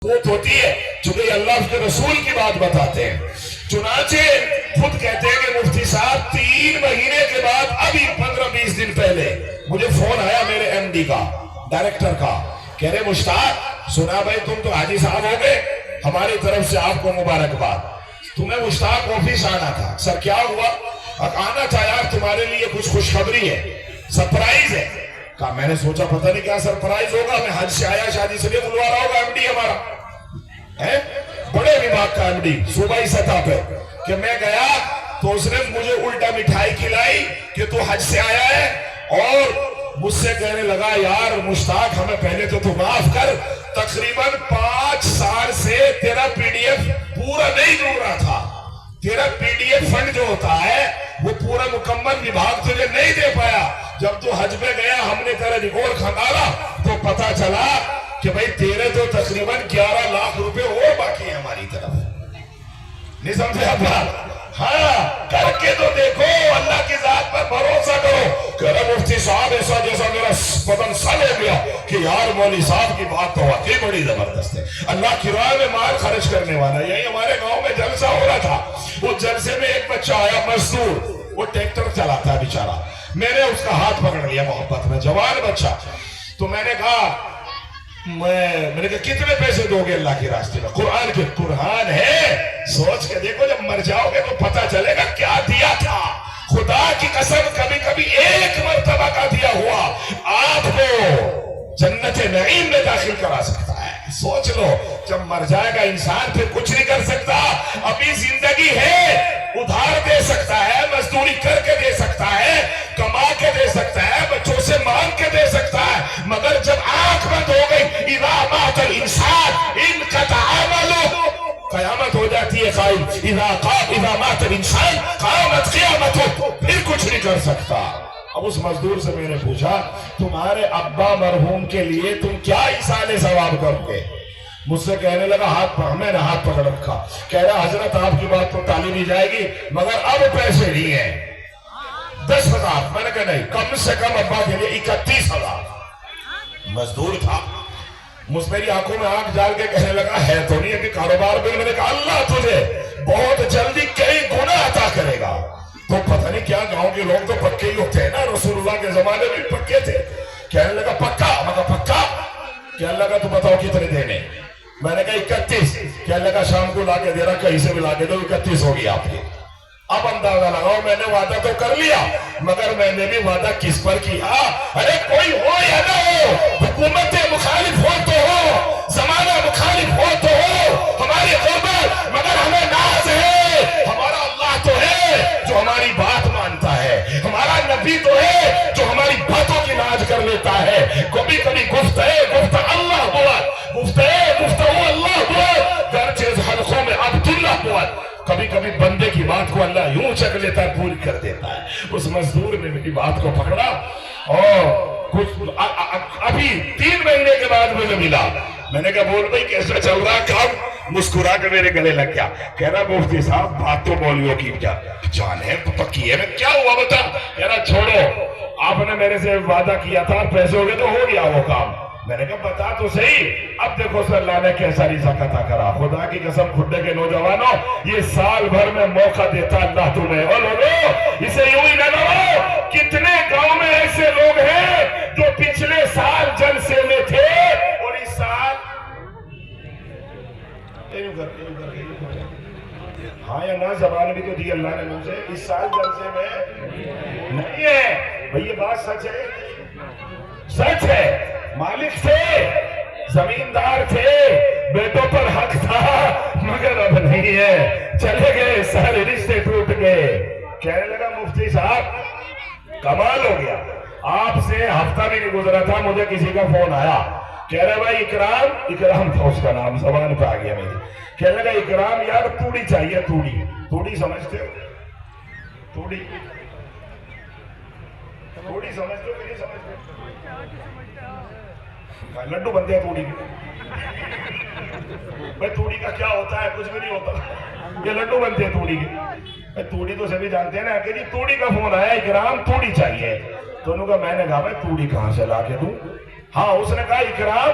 ہوتی ہے چونکہ یہ اللہ کے رسول کی بات بتاتے ہیں. چنانچہ خود کہتے ہیں کہ مفتی صاحب 3 مہینے کے بعد ابھی 15-20 دن پہلے مجھے فون آیا میرے ایم ڈی کا، ڈائریکٹر کا، کہہ رہے مشتاق سنا بھائی تم تو حاجی صاحب ہو گئے، ہماری طرف سے آپ کو مبارکباد. تمہیں مشتاق آفس آنا تھا. سر کیا ہوا؟ آنا تھا یار تمہارے لیے کچھ خوشخبری ہے، سرپرائز ہے. کہا میں نے سوچا پتہ نہیں کیا سرپرائز ہوگا، میں حج سے آیا شادی سے بھی بلوا رہا ہوگا ایم ڈی ہمارا ہے، بڑے وباگ کا ایم ڈی صوبائی سطح پہ. کہ میں گیا تو اس نے مجھے الٹا مٹھائی کھلائی کہ تو حج سے آیا ہے، اور مجھ سے کہنے لگا یار مشتاق ہمیں پہلے تو معاف کر، تقریباً 5 سال سے تیرا پی ڈی ایف پورا نہیں ڈوب رہا تھا. تیرا پی ڈی ایف فنڈ جو ہوتا ہے وہ پورا مکمل وبھاگ تجھے نہیں دے پایا. جب تو حج میں گیا ہم نے تیرا ریکارڈ کھنگالا تو پتا چلا کہ بھائی تیرے تو تقریباً 11 لاکھ روپے اور باقی ہیں ہماری طرف. نہیں سمجھے آپ؟ ہاں کر کے تو دیکھو، اللہ کی ذات پر بھروسہ کرو. کہ ارے مفتی صاحب ایسا جیسا میرا بدن سل ہو گیا کہ یار مولوی صاحب کی بات تو واقعی بڑی زبردست ہے، اللہ کی راہ میں مال خرچ کرنے والا. یہی ہمارے گاؤں میں جلسہ ہو رہا تھا، وہ جلسے میں ایک بچہ آیا مزدور، وہ ٹریکٹر چلاتا ہے بیچارہ. میں نے اس کا ہاتھ پکڑ لیا محبت میں، جوان بچہ. تو میں نے کہا میں نے کہا کتنے پیسے دو گے اللہ کے راستے میں؟ قرآن ہے، سوچ کے دیکھو جب مر جاؤ گے تو پتہ چلے گا کیا دیا تھا. خدا کی قسم کبھی کبھی 1 مرتبہ کا دیا ہوا آپ کو جنت نعیم میں داخل کرا سکتا ہے. سوچ لو جب مر جائے گا انسان پھر کچھ نہیں کر سکتا. ابھی زندگی ہے، ادھار دے سکتا ہے، مزدوری کر کے دے سکتا ہے، کما کے دے سکتا ہے، بچوں سے مانگ کے دے سکتا ہے. مگر جب آنکھ بند ہو گئی اذا مات الانسان انقطع عمله، قیامت ہو جاتی ہے قائم. اذا مات الانسان قامت قیامته، پھر کچھ نہیں کر سکتا. اب اس مزدور سے میں نے پوچھا تمہارے ابا مرحوم کے لیے تم کیا ایصال ثواب کرو گے؟ مجھ سے کہنے لگا میں نے ہاتھ پکڑ رکھا. کہہ رہا حضرت آپ کی بات تو ٹالی نہیں جائے گی مگر اب پیسے نہیں ہیں. 10,000. میں نے کہا نہیں، کم سے کم ابا کے لیے 31,000. مزدور تھا، میری آنکھوں میں آنکھ ڈال کے کہنے لگا ہے تو نہیں ابھی کاروبار میں. میں نے کہا اللہ تجھے بہت جلدی کئی گنا عطا کرے گا. تو پتہ نہیں کیا گاؤں کے لوگ تو پکے ہی ہوتے ہیں نا، رسول اللہ کے زمانے میں پکے تھے. کہنے لگا پکا؟ مگر پکا. کہنے لگا تو بتاؤ کتنے دینے؟ میں نے کہا 31. کہنے لگا شام کو لا کے دے رہا، کہیں سے بھی لا کے دو، 31 ہوگی آپ کی. اب اندازہ لگاؤ میں نے وعدہ تو کر لیا مگر میں نے بھی وعدہ کس پر کیا؟ ارے کوئی ہو یا نہ ہو، حکومت مخالف ہو تو ہو، زمانہ مخالف ہو تو ہو، ہماری قوت مگر ہمیں ناز ہے. ہمارا اللہ تو ہے جو ہماری بات مانتا ہے، ہمارا نبی تو ہے جو ہماری باتوں کی لاج کر لیتا ہے. کبھی کبھی گفت اللہ ہوا، گفتہ اللہ ہوا، گرچہ حلقوں میں عبداللہ ہوا. کبھی کبھی بندے کی بات کو اللہ یوں چک لیتا ہے، پوری کر دیتا ہے. اس مزدور نے میری بات کو پکڑا اور کچھ ابھی 3 مہینے کے بعد مجھے ملا. میں نے کہا بول بھائی کیسا چل رہا کام؟ مسکرا کے میرے گلے لگ گیا. کہہ رہا مفتی صاحب بات تو مولویوں کی جان ہے، پکی ہے. میں کیا ہوا بتا؟ کہہ رہا چھوڑو، آپ نے میرے سے وعدہ کیا تھا پیسے ہو گئے تو ہو گیا وہ کام. میں نے کہا بتا تو صحیح. اب دیکھو سر اللہ نے کیسا رزق عطا کرا. خدا کی قسم کھڈے کے نوجوانوں، یہ سال بھر میں موقع دیتا اللہ تمہیں. اور لوگوں اسے یوں ہی نہ لو، کتنے گاؤں میں ایسے لوگ ہیں جو پچھلے سال جلسے میں تھے اور اس سال ہاں یا نہ زبان بھی تو دی اللہ نے مجھے، اس سال جلسے میں نہیں ہے. بھئی یہ بات سچ ہے، سچ ہے. مالک تھے، زمیندار تھے، بیٹوں پر حق تھا مگر اب نہیں ہے. چلے گئے، سارے رشتے ٹوٹ گئے. کہنے لگا مفتی صاحب کمال ہو گیا، آپ سے ہفتہ بھی نہیں گزرا تھا مجھے کسی کا فون آیا. کہہ رہے بھائی اکرام تھا اس کا نام، زبان پہ آ گیا میری. کہنے لگا اکرام یار توڑی چاہیے. توڑی سمجھتے ہو؟ توڑی سمجھتے ہو کہ نہیں سمجھتے؟ لڈو بنتے ہیں توڑی کے. بھائی توڑی کا کیا ہوتا ہے؟ کچھ بھی نہیں ہوتا. یہ لڈو بنتے ہیں توڑی کے. توڑی تو سبھی جانتے ہیں نا کہ جی توڑی کا فون آیا، اکرام توڑی چاہیے. دونوں کا میں نے کہا بھائی توڑی کہاں سے لا کے دوں؟ ہاں اس نے کہا اکرام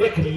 1